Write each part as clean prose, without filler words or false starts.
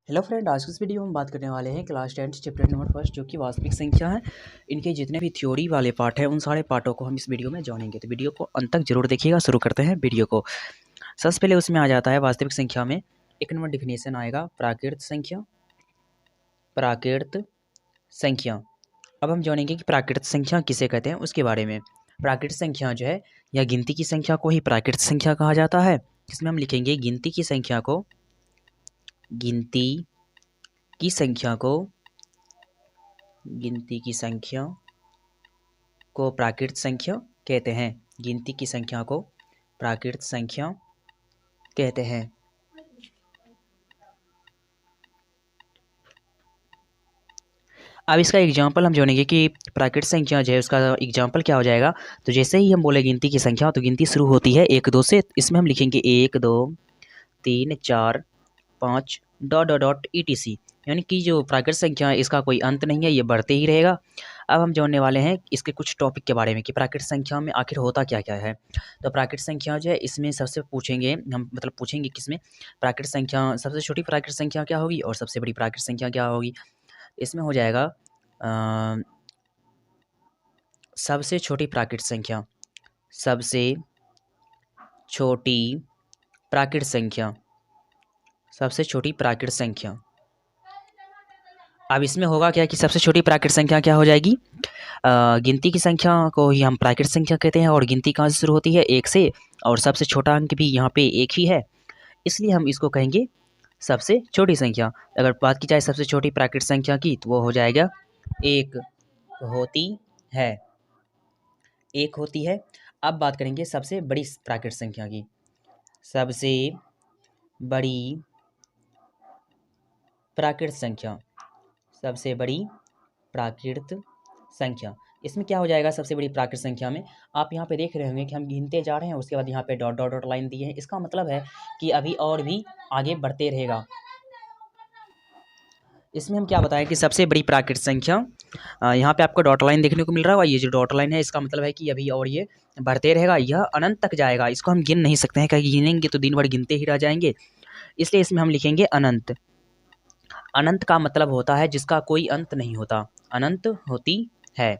Hello friend, आज की इस वीडियो में हम बात करने वाले हैं क्लास 10 चैप्टर नंबर फर्स्ट जो कि वास्तविक संख्या है। इनके जितने भी थ्योरी वाले पार्ट हैं उन सारे पार्टों को हम इस वीडियो में जानेंगे, तो वीडियो को अंत तक जरूर देखिएगा। शुरू करते हैं वीडियो को। सबसे पहले उसमें आ जाता है वास्तविक संख्या में एक नंबर डिफिनेशन आएगा प्राकृत संख्या। प्राकृत संख्या, अब हम जानेंगे कि प्राकृत संख्या किसे कहते हैं उसके बारे में। प्राकृत संख्या जो है या गिनती की संख्या को ही प्राकृत संख्या कहा जाता है। इसमें हम लिखेंगे गिनती की संख्या को प्राकृत संख्या कहते हैं। गिनती की संख्या को प्राकृत संख्या कहते हैं। अब इसका एग्जाम्पल हम जानेंगे कि प्राकृत संख्या जो है उसका एग्जाम्पल क्या हो जाएगा। तो जैसे ही हम बोले गिनती की संख्या, तो गिनती शुरू होती है 1 2 से। इसमें हम लिखेंगे 1 2 3 4 5 डॉट डॉट डॉट ETC, यानी कि जो प्राकृत संख्या है इसका कोई अंत नहीं है, ये बढ़ते ही रहेगा। अब हम जानने वाले हैं इसके कुछ टॉपिक के बारे में कि प्राकृत संख्या में आखिर होता क्या क्या है। तो प्राकृत संख्या जो है इसमें सबसे पूछेंगे हम, मतलब पूछेंगे किसमें, प्राकृत संख्या सबसे छोटी प्राकृत संख्या क्या होगी और सबसे बड़ी प्राकृत संख्या क्या होगी। इसमें हो जाएगा सबसे छोटी प्राकृत संख्या, सबसे छोटी प्राकृत संख्या, सबसे छोटी प्राकृत संख्या। अब इसमें होगा क्या कि सबसे छोटी प्राकृत संख्या क्या हो जाएगी, गिनती की संख्या को ही हम प्राकृत संख्या कहते हैं। और गिनती कहाँ से शुरू होती है, 1 से, और सबसे छोटा अंक भी यहाँ पे 1 ही है, इसलिए हम इसको कहेंगे सबसे छोटी संख्या। अगर बात की जाए सबसे छोटी प्राकृत संख्या की, तो वो हो जाएगा 1 होती है, 1 होती है। अब बात करेंगे सबसे बड़ी प्राकृत संख्या की। सबसे बड़ी प्राकृत संख्या, सबसे बड़ी प्राकृत संख्या, इसमें क्या हो जाएगा सबसे बड़ी प्राकृत संख्या में। आप यहाँ पे देख रहे होंगे कि हम गिनते जा रहे हैं, उसके बाद यहाँ पे डॉट डॉट डॉट लाइन दी है। इसका मतलब है कि अभी और भी आगे बढ़ते रहेगा। इसमें हम क्या बताएं कि सबसे बड़ी प्राकृत संख्या, यहाँ पे आपको डॉट लाइन देखने को मिल रहा होगा। ये जो डॉट लाइन है इसका मतलब है कि अभी और ये बढ़ते रहेगा, यह अनंत तक जाएगा। इसको हम गिन नहीं सकते हैं, क्योंकि गिनेंगे तो दिन भर गिनते ही रह जाएंगे, इसलिए इसमें हम लिखेंगे अनंत। अनंत का मतलब होता है जिसका कोई अंत नहीं होता, अनंत होती है।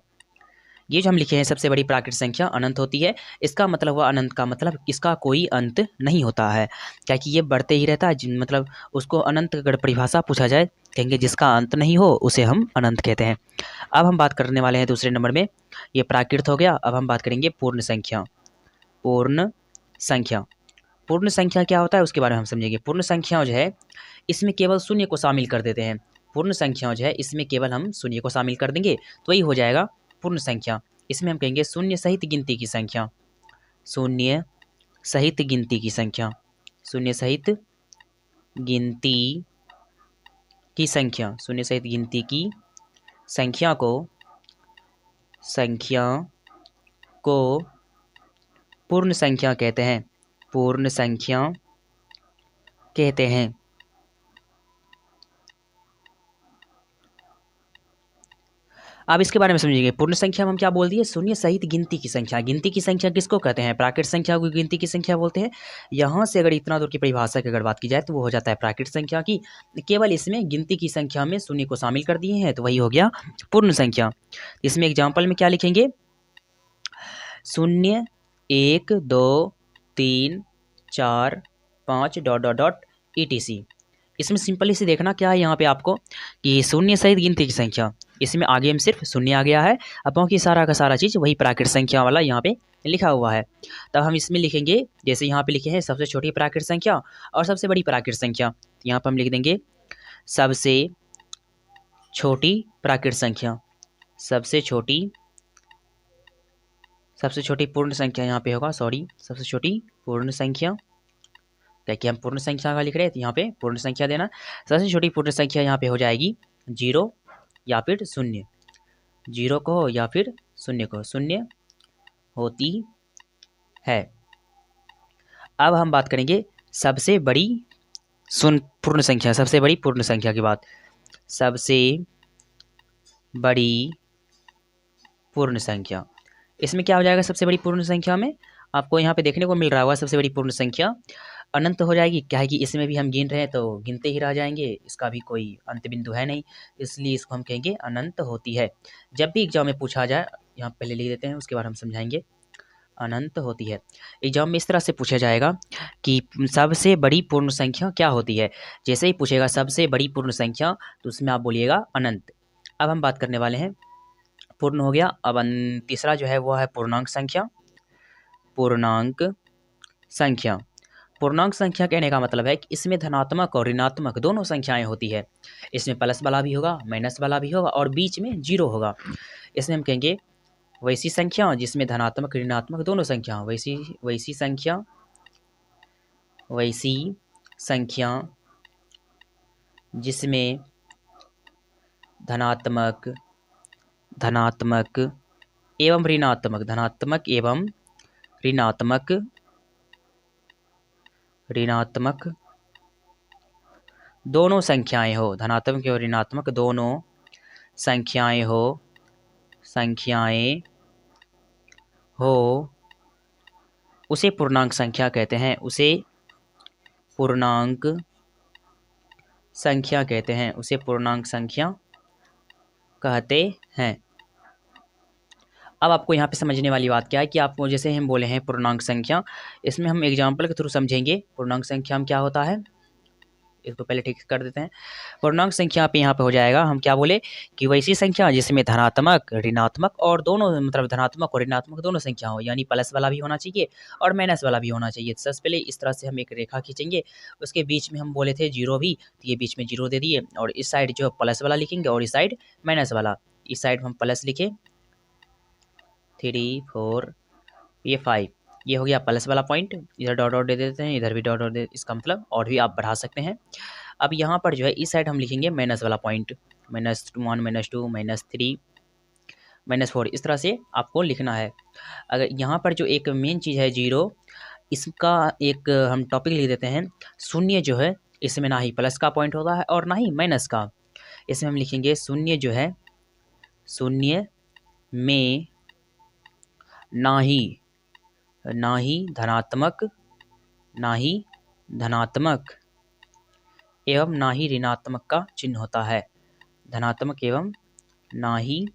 ये जो हम लिखे हैं सबसे बड़ी प्राकृत संख्या अनंत होती है, इसका मतलब हुआ अनंत का मतलब इसका कोई अंत नहीं होता है, क्या कि ये बढ़ते ही रहता है। मतलब उसको अनंत अगर परिभाषा पूछा जाए, कहेंगे जिसका अंत नहीं हो उसे हम अनंत कहते हैं। अब हम बात करने वाले हैं दूसरे नंबर में, ये प्राकृत हो गया। अब हम बात करेंगे पूर्ण संख्या। पूर्ण संख्या, पूर्ण संख्या क्या होता है उसके बारे में हम समझेंगे। पूर्ण संख्या जो है इसमें केवल शून्य को शामिल कर देते हैं। पूर्ण संख्या जो है इसमें केवल हम शून्य को शामिल कर देंगे, तो वही हो जाएगा पूर्ण संख्या। इसमें हम कहेंगे शून्य सहित गिनती की संख्या, शून्य सहित गिनती की संख्या, शून्य सहित गिनती की संख्या, शून्य सहित गिनती की संख्या को पूर्ण संख्या कहते हैं, पूर्ण संख्या कहते हैं। अब इसके बारे में समझिए। पूर्ण संख्या में हम क्या बोल दिए, शून्य सहित गिनती की संख्या। गिनती की संख्या किसको कहते हैं, प्राकृत संख्या को गिनती की संख्या बोलते हैं। यहाँ से अगर इतना दूर की परिभाषा की अगर बात की जाए तो वो हो जाता है प्राकृत संख्या की। केवल इसमें गिनती की संख्या में शून्य को शामिल कर दिए हैं, तो वही हो गया पूर्ण संख्या। इसमें एग्जाम्पल में क्या लिखेंगे, 0 1 2 3 4 5 डॉट डॉट डॉट ETC। इसमें सिंपली से देखना क्या है यहाँ पे आपको कि शून्य सहित गिनती की संख्या, इसमें आगे हम सिर्फ शून्य आ गया है। अब बाकी सारा का सारा चीज़ वही प्राकृत संख्या वाला यहाँ पे लिखा हुआ है। तब हम इसमें लिखेंगे जैसे यहाँ पे लिखे हैं सबसे छोटी प्राकृत संख्या और सबसे बड़ी प्राकृत संख्या, यहाँ पर हम लिख देंगे सबसे छोटी प्राकृत संख्या, सबसे छोटी पूर्ण संख्या यहाँ पे होगा, सॉरी सबसे छोटी पूर्ण संख्या, कि हम पूर्ण संख्या का लिख रहे हैं तो यहाँ पे पूर्ण संख्या देना। सबसे छोटी पूर्ण संख्या यहाँ पे हो जाएगी 0 या फिर 0, 0 को हो या फिर 0 को, 0 होती है। अब हम बात करेंगे सबसे बड़ी पूर्ण संख्या, सबसे बड़ी पूर्ण संख्या की बात। सबसे बड़ी पूर्ण संख्या, इसमें क्या हो जाएगा सबसे बड़ी पूर्ण संख्या में, आपको यहाँ पे देखने को मिल रहा होगा सबसे बड़ी पूर्ण संख्या अनंत हो जाएगी। क्या है कि इसमें भी हम गिन रहे हैं तो गिनते ही रह जाएंगे, इसका भी कोई अंत बिंदु है नहीं, इसलिए इसको हम कहेंगे अनंत होती है। जब भी एग्जाम में पूछा जाए, यहाँ पहले लिख देते हैं, उसके बाद हम समझाएंगे। अनंत होती है। एग्जाम में इस तरह से पूछा जाएगा कि सबसे बड़ी पूर्ण संख्या क्या होती है। जैसे ही पूछेगा सबसे बड़ी पूर्ण संख्या, तो उसमें आप बोलिएगा अनंत। अब हम बात करने वाले हैं, पूर्ण हो गया। अब तीसरा जो है वो है पूर्णांक संख्या। पूर्णांक संख्या, पूर्णांक संख्या कहने का मतलब है कि इसमें धनात्मक और ऋणात्मक दोनों संख्याएं होती है। इसमें प्लस वाला भी होगा, माइनस वाला भी होगा, और बीच में जीरो होगा। इसमें हम कहेंगे वैसी संख्या जिसमें धनात्मक ऋणात्मक दोनों संख्या, वैसी संख्या जिसमें धनात्मक एवं ऋणात्मक दोनों संख्याएं हो, धनात्मक एवं ऋणात्मक दोनों संख्याएं हो, उसे पूर्णांक संख्या कहते हैं। उसे पूर्णांक संख्या कहते हैं। उसे पूर्णांक संख्या कहते हैं। अब आपको यहाँ पे समझने वाली बात क्या है कि आपको जैसे हम बोले हैं पूर्णांक संख्या, इसमें हम एग्जाम्पल के थ्रू समझेंगे पूर्णांक संख्या में क्या होता है। इसको पहले ठीक कर देते हैं। पूर्णांक संख्या पे यहाँ पे हो जाएगा, हम क्या बोले कि वैसी संख्या जिसमें धनात्मक ऋणात्मक और दोनों, मतलब धनात्मक और ऋणात्मक दोनों संख्या हो, यानी प्लस वाला भी होना चाहिए और माइनस वाला भी होना चाहिए। सबसे पहले इस तरह से हम एक रेखा खींचेंगे, उसके बीच में हम बोले थे जीरो भी, तो ये बीच में जीरो दे दिए, और इस साइड जो प्लस वाला लिखेंगे और इस साइड माइनस वाला। इस साइड हम प्लस लिखे 3 4 ये 5, ये हो गया प्लस वाला पॉइंट। इधर डॉट डॉट दे देते हैं, इधर भी डॉट डॉट दे, इसका मतलब और भी आप बढ़ा सकते हैं। अब यहाँ पर जो है इस साइड हम लिखेंगे माइनस वाला पॉइंट, -1 -2 -3 -4, इस तरह से आपको लिखना है। अगर यहाँ पर जो एक मेन चीज़ है जीरो, इसका एक हम टॉपिक लिख देते हैं। शून्य जो है इसमें ना ही प्लस का पॉइंट होता है और ना ही माइनस का। इसमें हम लिखेंगे शून्य जो है, शून्य में ना ही धनात्मक एवं ना ही ऋणात्मक का चिन्ह होता है। धनात्मक एवं ना ही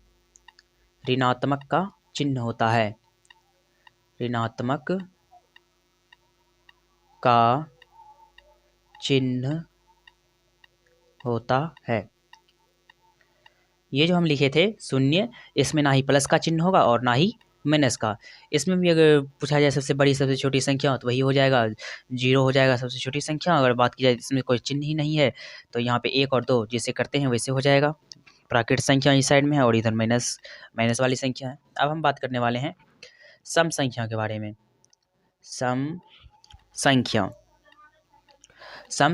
ऋणात्मक का चिन्ह होता है। ऋणात्मक का चिन्ह होता है। ये जो हम लिखे थे शून्य, इसमें ना ही प्लस का चिन्ह होगा और ना ही माइनस का। इसमें भी अगर पूछा जाए सबसे बड़ी सबसे छोटी संख्या, तो वही हो जाएगा, जीरो हो जाएगा सबसे छोटी संख्या। अगर बात की जाए इसमें कोई चिन्ह ही नहीं है, तो यहाँ पे 1 और 2 जैसे करते हैं वैसे हो जाएगा। प्राकृत संख्या इस साइड में है और इधर माइनस वाली संख्या है। अब हम बात करने वाले हैं सम संख्या के बारे में। सम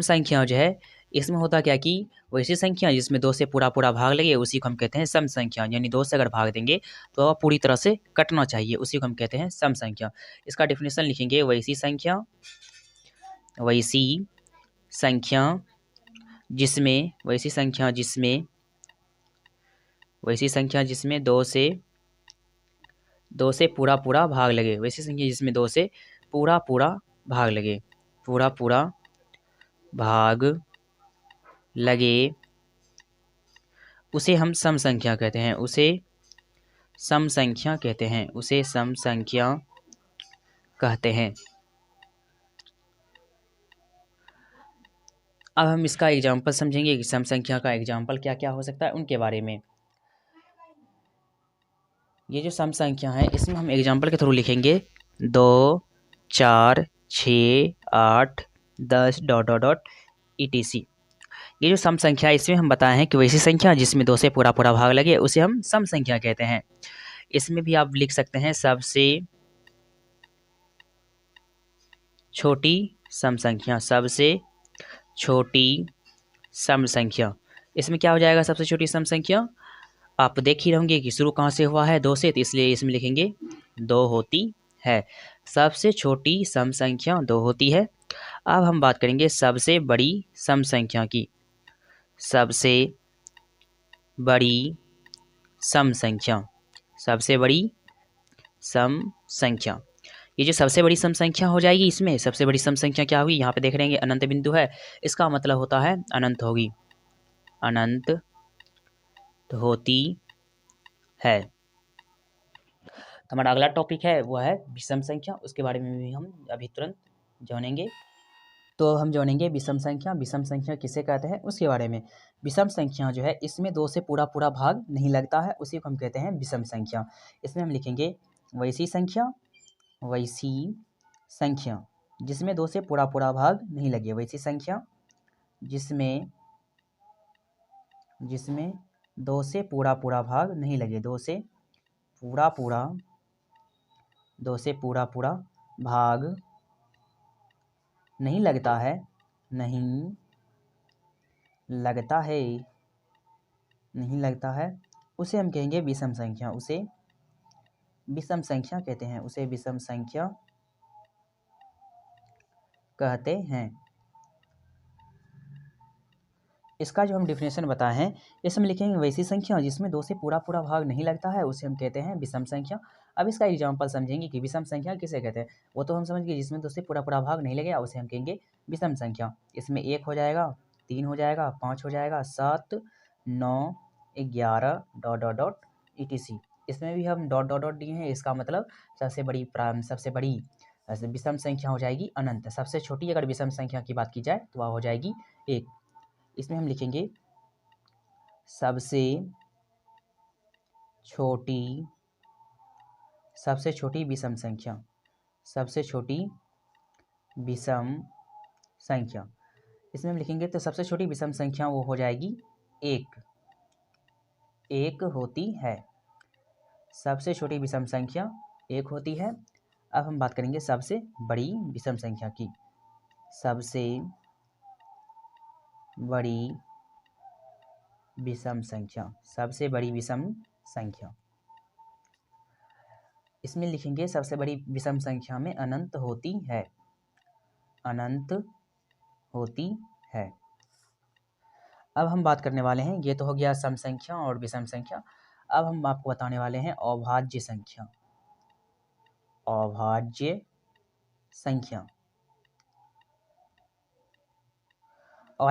संख्या जो है, इसमें होता क्या कि वैसी संख्या जिसमें 2 से पूरा भाग लगे, उसी को हम कहते हैं सम संख्या। यानी 2 से अगर भाग देंगे तो वह पूरी तरह से कटना चाहिए, उसी को हम कहते हैं सम संख्या। इसका डेफिनेशन लिखेंगे, वैसी संख्या जिसमें 2 से पूरा भाग लगे। वैसी संख्या जिसमें 2 से पूरा भाग लगे, भाग लगे, उसे हम सम संख्या कहते हैं। उसे सम संख्या कहते हैं। अब हम इसका एग्जाम्पल समझेंगे कि सम संख्या का एग्जाम्पल क्या क्या हो सकता है, उनके बारे में। ये जो सम संख्या है, इसमें हम एग्जाम्पल के थ्रू लिखेंगे 2 4 6 8 10 ... etc। ये जो सम संख्या है, इसमें हम बताए हैं कि वैसी संख्या जिसमें 2 से पूरा भाग लगे, उसे हम सम संख्या कहते हैं। इसमें भी आप लिख सकते हैं सबसे छोटी सम संख्या। इसमें क्या हो जाएगा सबसे छोटी सम संख्या, आप देख ही रहेंगे कि शुरू कहाँ से हुआ है, 2 से, तो इसलिए इसमें लिखेंगे 2 होती है। सबसे छोटी सम संख्या 2 होती है। अब हम बात करेंगे सबसे बड़ी सम संख्या की। सबसे बड़ी सम संख्या ये जो सबसे बड़ी सम संख्या हो जाएगी, इसमें सबसे बड़ी सम संख्या क्या होगी, यहाँ पे देख रहे हैं अनंत बिंदु है, इसका मतलब होता है अनंत होगी, अनंत होती है। तो हमारा अगला टॉपिक है वो है विषम संख्या, उसके बारे में भी हम अभी तुरंत जानेंगे। तो हम जानेंगे विषम संख्या किसे कहते हैं उसके बारे में। विषम संख्या जो है इसमें दो से पूरा पूरा भाग नहीं लगता है, उसी को हम कहते हैं विषम संख्या। इसमें हम लिखेंगे वैसी संख्या जिसमें दो से पूरा पूरा भाग नहीं लगे, वैसी संख्या जिसमें दो से पूरा पूरा भाग नहीं लगे, दो से पूरा पूरा भाग नहीं लगता है, उसे हम कहेंगे विषम संख्या, उसे विषम संख्या कहते हैं, उसे विषम संख्या कहते हैं। इसका जो हम डिफिनेशन बताए हैं, इसमें लिखेंगे वैसी संख्या जिसमें दो से पूरा पूरा भाग नहीं लगता है, उसे हम कहते हैं विषम संख्या। अब इसका एग्जांपल समझेंगे कि विषम संख्या किसे कहते हैं। वो तो हम समझ गए, जिसमें दो से पूरा पूरा भाग नहीं लगेगा उसे हम कहेंगे विषम संख्या। इसमें 1 हो जाएगा, 3 हो जाएगा, 5 हो जाएगा, 7, 9, 11 डॉट डॉट डॉट etc। इसमें भी हम डॉट डॉट डॉट दिए हैं, इसका मतलब सबसे बड़ी विषम संख्या हो जाएगी अनंत। सबसे छोटी अगर विषम संख्या की बात की जाए तो वह हो जाएगी 1। इसमें हम लिखेंगे सबसे छोटी विषम संख्या, इसमें हम लिखेंगे तो सबसे छोटी विषम संख्या वो हो जाएगी 1 होती है। सबसे छोटी विषम संख्या 1 होती है। अब हम बात करेंगे सबसे बड़ी विषम संख्या की। सबसे बड़ी विषम संख्या, इसमें लिखेंगे सबसे बड़ी विषम संख्या में अनंत होती है। अब हम बात करने वाले हैं, ये तो हो गया सम संख्या और विषम संख्या। अब हम आपको बताने वाले हैं अभाज्य संख्या। अभाज्य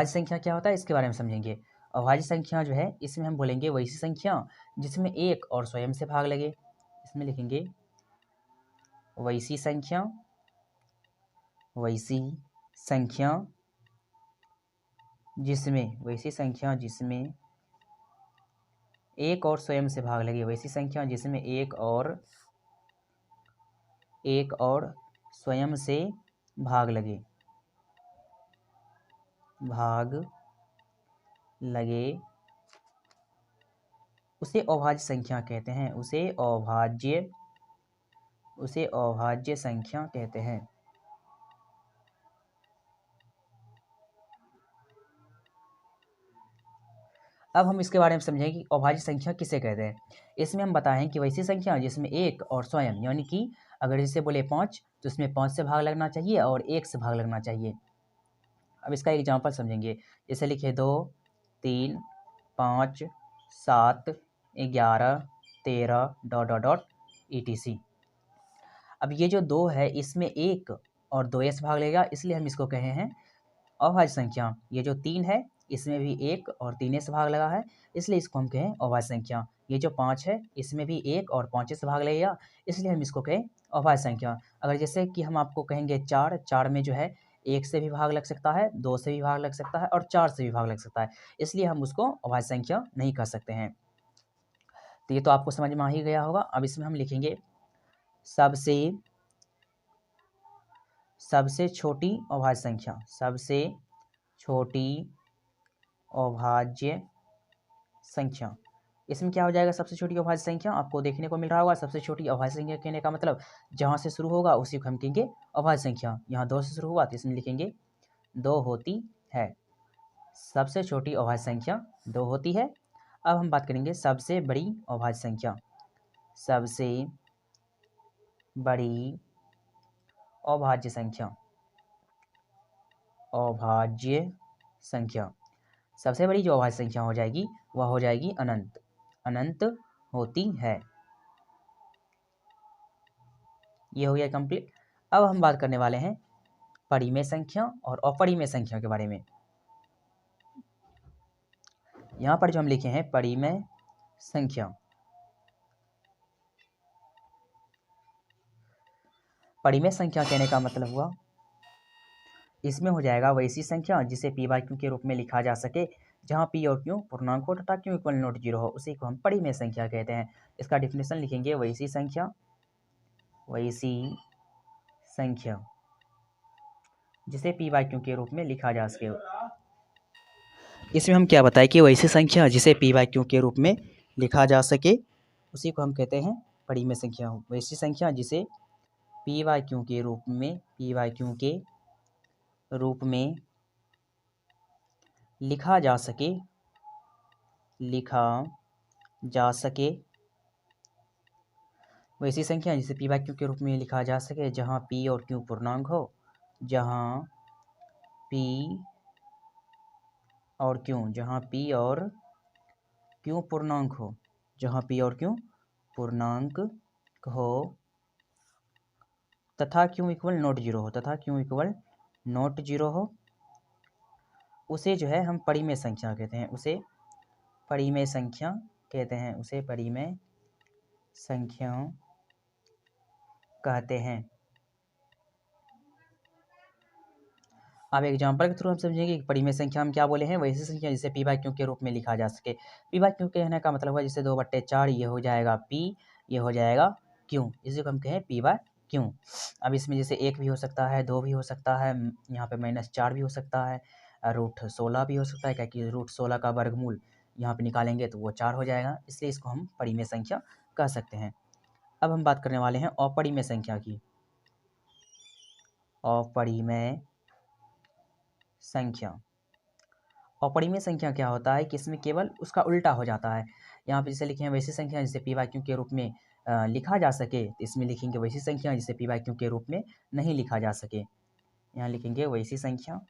संख्या क्या होता है इसके बारे में समझेंगे। अभाज्य संख्या जो है इसमें हम बोलेंगे वैसी संख्या जिसमें 1 और स्वयं से भाग लगे। इसमें लिखेंगे वैसी संख्या जिसमें 1 और स्वयं से भाग लगे, वैसी संख्या जिसमें 1 और स्वयं से भाग लगे, उसे अभाज्य संख्या कहते हैं, उसे अभाज्य संख्या कहते हैं। अब हम इसके बारे में समझेंगे कि अभाज्य संख्या किसे कहते हैं। इसमें हम बताएं कि वैसी संख्या जिसमें 1 और स्वयं, यानी कि अगर इसे बोले 5 तो इसमें 5 से भाग लगना चाहिए और 1 से भाग लगना चाहिए। अब इसका एग्जांपल समझेंगे। जैसे लिखे 2, 3, 5, 7, 11, 13 डॉट डॉट डॉट etc। अब ये जो 2 है इसमें 1 और 2 से भाग लेगा, इसलिए हम इसको कहे हैं अभाज्य संख्या। ये जो 3 है इसमें भी 1 और 3 से भाग लगा है, इसलिए इसको हम कहें अभाज्य संख्या। ये जो 5 है इसमें भी 1 और 5 से भाग लगेगा, इसलिए हम इसको कहें अभाज्य संख्या। अगर जैसे कि हम आपको कहेंगे 4 में जो है 1 से भी भाग लग सकता है, 2 से भी भाग लग सकता है और 4 से भी भाग लग सकता है, इसलिए हम उसको अभाज्य संख्या नहीं कह सकते हैं। तो ये तो आपको समझ में आ ही गया होगा। अब इसमें हम लिखेंगे सबसे छोटी अभाज्य संख्या, सबसे छोटी अभाज्य संख्या। इसमें क्या हो जाएगा, सबसे छोटी अभाज्य संख्या आपको देखने को मिल रहा होगा। सबसे छोटी अभाज्य संख्या कहने का मतलब जहाँ से शुरू होगा उसी को हम कहेंगे अभाज्य संख्या। यहाँ 2 से शुरू हुआ तो इसमें लिखेंगे 2 होती है। सबसे छोटी अभाज्य संख्या 2 होती है। अब हम बात करेंगे सबसे बड़ी अभाज्य संख्या। सबसे बड़ी अभाज्य संख्या, सबसे बड़ी जो अभाज्य संख्या हो जाएगी वह हो जाएगी अनंत होती है। ये हो गया कंप्लीट। अब हम बात करने वाले हैं परिमेय संख्या और अपरिमेय संख्या के बारे में। यहाँ पर जो हम लिखे हैं परिमेय संख्या, परिमेय संख्या कहने का मतलब हुआ इसमें हो जाएगा वैसी संख्या जिसे पी बाई क्यू के रूप में लिखा जा सके जहाँ पी और क्यू पूर्णांक हो तथा क्यू इक्वल नॉट जीरो हो, उसी को हम परिमेय संख्या कहते हैं। इसका डिफिनेशन लिखेंगे वैसी संख्या, वैसी संख्या जिसे पी बाई क्यू के रूप में लिखा जा सके। इसमें हम क्या बताएं कि वैसी संख्या जिसे पी बाई क्यू के रूप में लिखा जा सके उसी को हम कहते हैं परिमेय संख्या। वैसी संख्या जिसे पी बाई क्यू के रूप में, पी बाई क्यू के रूप में लिखा जा सके, लिखा जा सके। वैसी संख्या जिसे पी बाई क्यू के रूप में लिखा जा सके जहाँ पी और क्यू पूर्णांक हो, जहाँ पी और क्यू, जहाँ पी और क्यू पूर्णांक हो, जहाँ पी और क्यू पूर्णांक हो तथा क्यू इक्वल नॉट जीरो हो, तथा क्यू इक्वल नॉट जीरो हो, उसे जो है हम परिमेय संख्या कहते हैं, उसे परिमेय संख्या कहते हैं, उसे परिमेय संख्या कहते हैं। अब एग्जाम्पल के थ्रू हम समझेंगे कि परिमेय संख्या हम क्या बोले हैं, वैसी संख्या जिसे पी बाई क्यू के रूप में लिखा जा सके। पी बाई क्यू कहने का मतलब हुआ जिसे 2/4 ये हो जाएगा पी, ये हो जाएगा क्यू, इसी को हम कहें पी बाई क्यू। अब इसमें जैसे 1 भी हो सकता है, 2 भी हो सकता है, यहाँ पे -4 भी हो सकता है, √16 भी हो सकता है, क्योंकि √16 का वर्गमूल यहाँ पे निकालेंगे तो वो 4 हो जाएगा, इसलिए इसको हम परिमेय संख्या कह सकते हैं। अब हम बात करने वाले हैं अपरिमेय संख्या की। अपरिमेय संख्या, अपरिमेय संख्या क्या होता है कि इसमें केवल उसका उल्टा हो जाता है। यहाँ पे जैसे लिखे हैं वैसी संख्या जिसे पी बाई क्यू के रूप में लिखा जा सके, तो इसमें लिखेंगे वैसी संख्या जिसे पी बाई क्यू के रूप में नहीं लिखा जा सके। यहाँ लिखेंगे वैसी संख्या,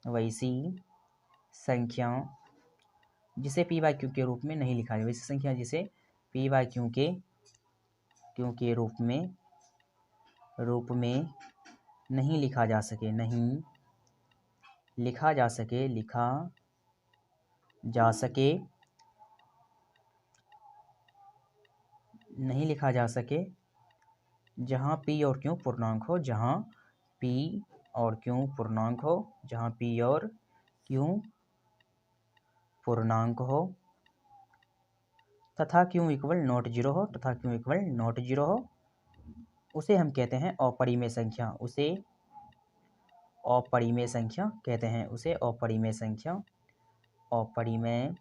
वैसी संख्या जिसे पी बाई क्यू के रूप में नहीं लिखा जाए, वैसी संख्या जिसे पी बाई क्यू के रूप में नहीं लिखा जा सके, नहीं लिखा जा सके, लिखा जा सके, नहीं लिखा जा सके जहाँ पी और क्यू पूर्णांक हो, जहाँ पी और क्यू पूर्णांक हो, जहाँ पी और क्यू पूर्णांक हो तथा क्यू इक्वल नॉट जीरो हो, तथा क्यू इक्वल नॉट जीरो हो, उसे हम कहते हैं अपरिमेय संख्या, उसे अपरिमेय संख्या कहते हैं, उसे अपरिमेय संख्या, अपरिमेय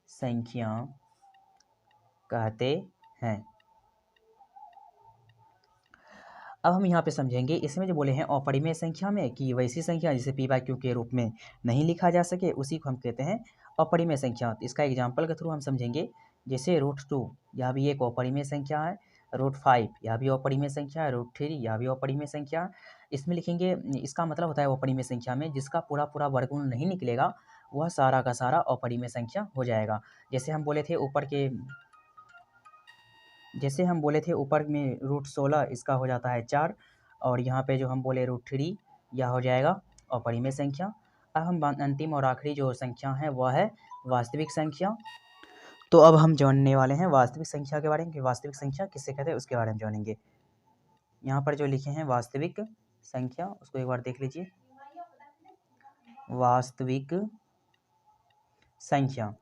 संख्या कहते हैं। अब हम यहाँ पे समझेंगे इसमें जो बोले हैं अपरिमेय संख्या में कि वैसी संख्या जिसे पी बाई क्यू के रूप में नहीं लिखा जा सके उसी को हम कहते हैं अपरिमेय संख्या। तो इसका एग्जाम्पल के थ्रू हम समझेंगे, जैसे √2 यह भी एक अपरिमेय संख्या है, √5 यह भी अपरिमेय संख्या है, √3 यह भी अपरिमेय संख्या। इसमें लिखेंगे, इसका मतलब होता है अपरिमेय संख्या में जिसका पूरा पूरा वर्गमूल नहीं निकलेगा वह सारा का सारा अपरिमेय संख्या हो जाएगा। जैसे हम बोले थे ऊपर में √16 इसका हो जाता है 4, और यहाँ पे जो हम बोले √3 यह हो जाएगा अपरिमेय संख्या। अब हम अंतिम और आखिरी जो संख्या है वह है वास्तविक संख्या। तो अब हम जानने वाले हैं वास्तविक संख्या के बारे में कि वास्तविक संख्या किससे कहते हैं उसके बारे में जानेंगे। यहाँ पर जो लिखे हैं वास्तविक संख्या उसको एक बार देख लीजिए। वास्तविक संख्या,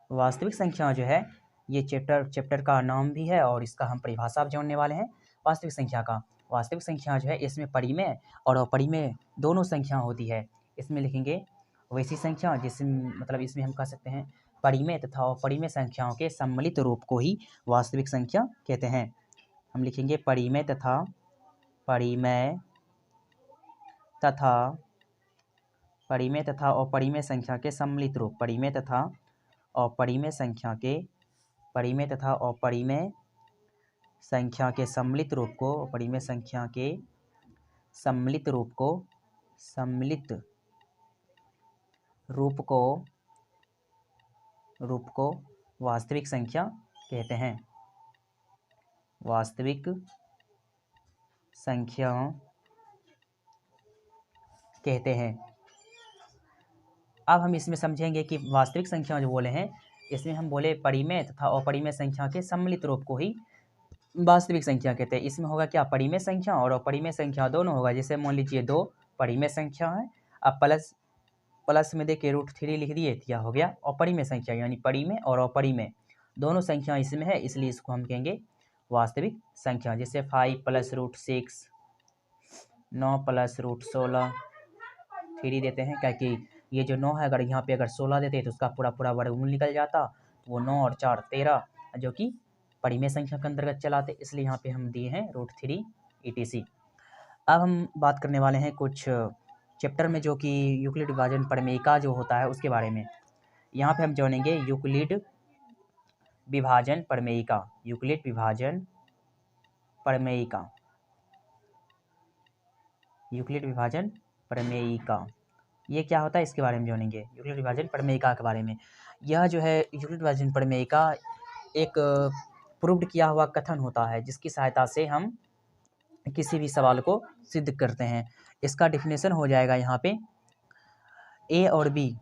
वास्तविक संख्या जो है ये चैप्टर का नाम भी है और इसका हम परिभाषा भी जानने वाले हैं वास्तविक संख्या का। वास्तविक संख्या जो है इसमें परिमेय और अपरिमेय दोनों संख्या होती है। इसमें लिखेंगे वैसी संख्या जिसमें मतलब इसमें हम कह सकते हैं परिमेय तथा अपरिमेय संख्याओं के सम्मिलित रूप को ही वास्तविक संख्या कहते हैं। हम लिखेंगे परिमेय तथा अपरिमेय संख्या के सम्मिलित रूप, परिमेय तथा अपरिमेय संख्या के सम्मिलित रूप को, अपरिमेय संख्या के सम्मिलित रूप को वास्तविक संख्या कहते हैं, वास्तविक संख्याओं कहते हैं। अब हम इसमें समझेंगे कि वास्तविक संख्या जो बोले हैं, इसमें हम बोले परिमेय तथा अपरिमेय संख्या के सम्मिलित रूप को ही वास्तविक संख्या कहते हैं। इसमें होगा क्या, परिमेय संख्या और अपरिमेय संख्या दोनों होगा। जैसे मान लीजिए 2 परिमेय संख्या है, अब प्लस में देखिए √3 लिख दिए, क्या हो गया अपरिमेय संख्या, यानी परिमेय और अपरिमेय दोनों संख्या इसमें है, इसलिए इसको हम कहेंगे वास्तविक संख्या। जैसे 5 + √6, 9 + √16 3 देते हैं, क्या कि ये जो 9 है अगर यहाँ पे अगर 16 देते तो उसका पूरा पूरा वर्गमूल निकल जाता, तो वो 9 और 4 13, जो कि परिमेय संख्या के अंतर्गत चलाते, इसलिए यहाँ पे हम दिए हैं √3 etc। अब हम बात करने वाले हैं कुछ चैप्टर में जो कि यूक्लिड विभाजन प्रमेयिका जो होता है उसके बारे में। यहाँ पे हम जानेंगे यूक्लिड विभाजन प्रमेयिका। यूक्लिड विभाजन प्रमेयिका, यूक्लिड विभाजन प्रमेयिका ये क्या होता है इसके बारे में जानेंगे, यूक्लिड विभाजन प्रमेयिका के बारे में। यह जो है यूक्लिड विभाजन प्रमेयिका एक प्रूव्ड किया हुआ कथन होता है, जिसकी सहायता से हम किसी भी सवाल को सिद्ध करते हैं। इसका डिफिनेशन हो जाएगा यहाँ पे ए और बी।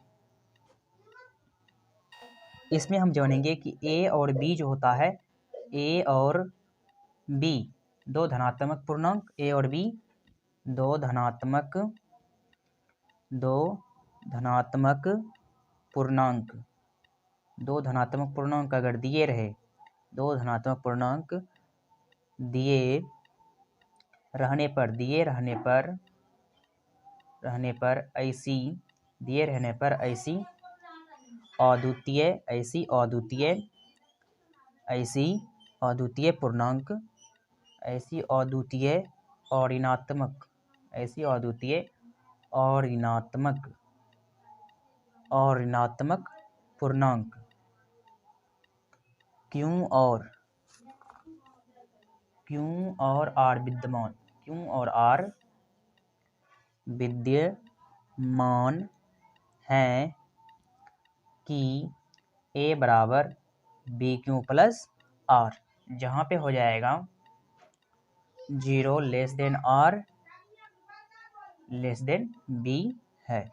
इसमें हम जानेंगे कि ए और बी जो होता है, ए और बी दो धनात्मक पूर्णांक, ए और बी दो धनात्मक पूर्णांक, दो धनात्मक पूर्णांक अगर दिए रहे, दो धनात्मक पूर्णांक दिए रहने ऐसी अद्वितीय पूर्णांक, ऐसी अद्वितीय और ऋणात्मक पूर्णांक Q और R विद्यमान हैं कि A बराबर BQ + R, जहाँ पे हो जाएगा 0 R B है।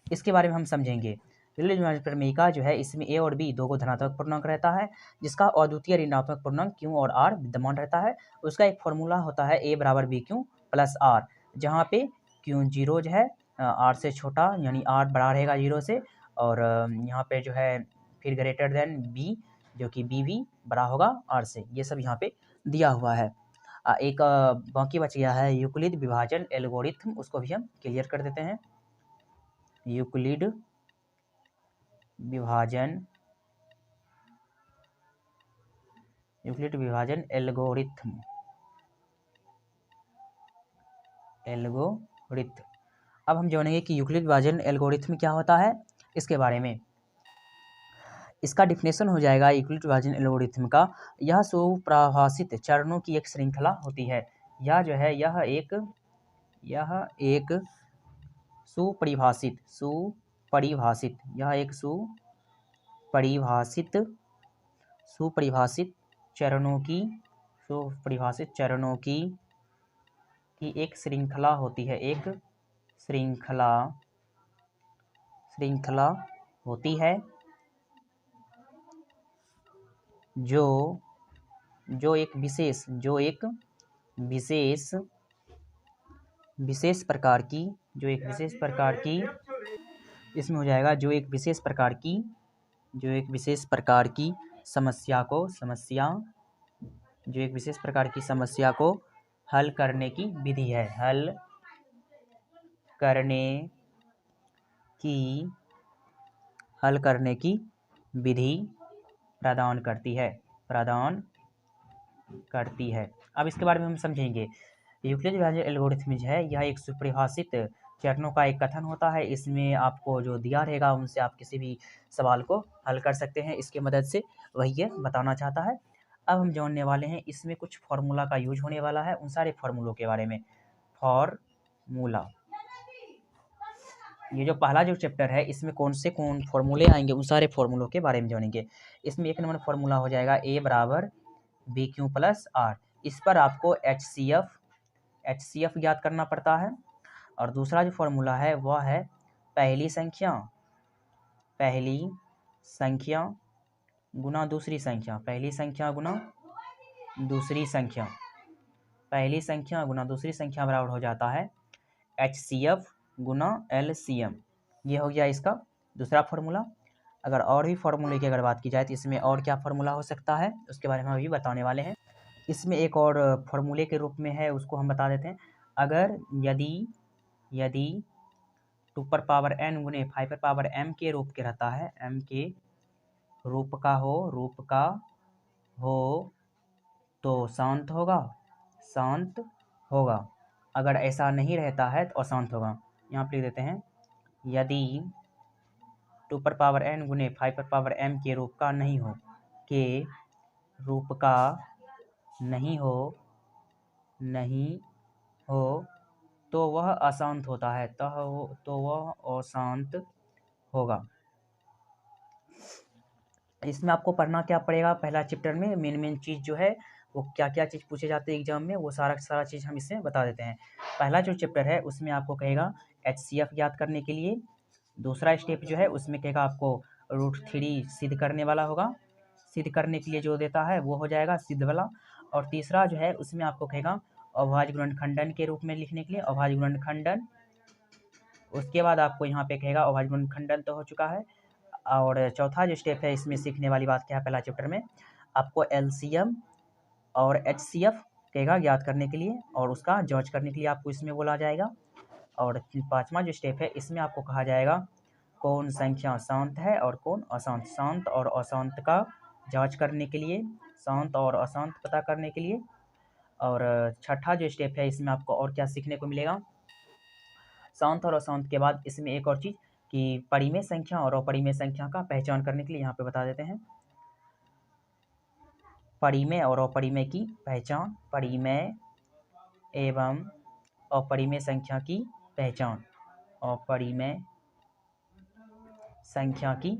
इसके बारे में हम समझेंगे। यूक्लिड विभाजन प्रमेयिका जो है, इसमें ए और बी दो को धनात्मक पूर्णांक रहता है, जिसका अद्वितीय ऋणात्मक पूर्णांक Q और R विद्यमान रहता है। उसका एक फॉर्मूला होता है A बराबर BQ + R, जहाँ पे Q 0 जो है R से छोटा, यानी R बड़ा रहेगा 0 से, और यहाँ पे जो है फिर ग्रेटर देन B, जो कि B भी बड़ा होगा R से। ये सब यहाँ पे दिया हुआ है। एक बाकी बच गया है यूक्लिड विभाजन एल्गोरिथम, उसको भी हम क्लियर कर देते हैं। यूक्लिड विभाजन एल्गोरिथम। अब हम जानेंगे कि यूक्लिड विभाजन एल्गोरिथम क्या होता है इसके बारे में। इसका डिफिनेशन हो जाएगा यूक्लिड विभाजन एल्गोरिथम का, यह सुपरिभाषित चरणों की एक श्रृंखला होती है। यह जो है यह एक सुपरिभाषित चरणों की एक श्रृंखला होती है, एक श्रृंखला होती है, जो एक विशेष प्रकार की इसमें हो जाएगा जो एक विशेष प्रकार की समस्या को हल करने की विधि प्रदान करती है। अब इसके बारे में हम समझेंगे। यूक्लिड विभाजन एल्गोरिथम जो है, यह एक सुपरिभाषित चरणों का एक कथन होता है। इसमें आपको जो दिया रहेगा उनसे आप किसी भी सवाल को हल कर सकते हैं इसके मदद से, वही ये बताना चाहता है। अब हम जानने वाले हैं इसमें कुछ फार्मूला का यूज होने वाला है, उन सारे फार्मूलों के बारे में। फार्मूला, ये जो पहला जो चैप्टर है इसमें कौन फार्मूले आएंगे, उन सारे फार्मूलों के बारे में जानेंगे। इसमें 1 नंबर फार्मूला हो जाएगा A बराबर BQ + R। इस पर आपको HCF HCF ज्ञात करना पड़ता है। और दूसरा जो फॉर्मूला है वह है पहली संख्या गुना दूसरी संख्या, पहली संख्या गुना दूसरी संख्या, पहली संख्या गुना दूसरी संख्या बराबर हो जाता है HCF गुना LCM। ये हो गया इसका दूसरा फार्मूला। अगर और भी फार्मूले की अगर बात की जाए तो इसमें और क्या फार्मूला हो सकता है उसके बारे में हम अभी बताने वाले हैं। इसमें एक और फार्मूले के रूप में है, उसको हम बता देते हैं। अगर यदि 2 पर पावर n गुने 5 पर पावर m के रूप के रहता है, m के रूप का हो तो शांत होगा। अगर ऐसा नहीं रहता है तो अशांत होगा। यहाँ पर लिख देते हैं, यदि 2 पर पावर n गुने 5 पर पावर m के रूप का नहीं हो तो वह अशांत होता है, तो वह अशांत होगा। इसमें आपको पढ़ना क्या पड़ेगा, पहला चैप्टर में मेन चीज़ जो है वो क्या क्या चीज़ पूछे जाते हैं एग्जाम में, वो सारा चीज़ हम इसमें बता देते हैं। पहला जो चैप्टर है उसमें आपको कहेगा HCF याद करने के लिए। दूसरा स्टेप जो है उसमें कहेगा आपको √3 सिद्ध करने वाला होगा, सिद्ध करने के लिए जो देता है वो हो जाएगा सिद्ध वाला। और तीसरा जो है उसमें आपको कहेगा अभाज्य गुणनखंडन के रूप में लिखने के लिए, अभाज्य गुणनखंडन। उसके बाद आपको यहाँ पे कहेगा अभाज्य गुणनखंडन तो हो चुका है। और चौथा जो स्टेप है इसमें सीखने वाली बात क्या है, पहला चैप्टर में आपको LCM और HCF कहेगा याद करने के लिए, और उसका जांच करने के लिए आपको इसमें बोला जाएगा। और पांचवा जो स्टेप है इसमें आपको कहा जाएगा कौन संख्या शांत है और कौन अशांत, शांत और अशांत का जांच करने के लिए, शांत और अशांत पता करने के लिए। और छठा जो स्टेप है इसमें आपको और क्या सीखने को मिलेगा, शांत और अशांत के बाद इसमें एक और चीज़ कि परिमेय संख्या और अपरिमेय संख्या का पहचान करने के लिए यहाँ पे बता देते हैं। परिमेय और अपरिमेय की पहचान, परिमेय एवं अपरिमेय संख्या की पहचान, अपरिमेय संख्या की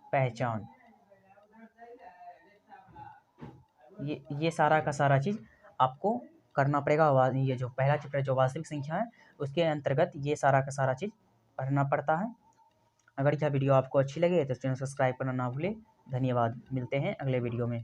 पहचान। ये सारा का सारा चीज़ आपको करना पड़ेगा। ये जो पहला चैप्टर जो वास्तविक संख्या है उसके अंतर्गत ये सारा का सारा चीज़ पढ़ना पड़ता है। अगर यह वीडियो आपको अच्छी लगे तो चैनल सब्सक्राइब करना ना भूलें। धन्यवाद, मिलते हैं अगले वीडियो में।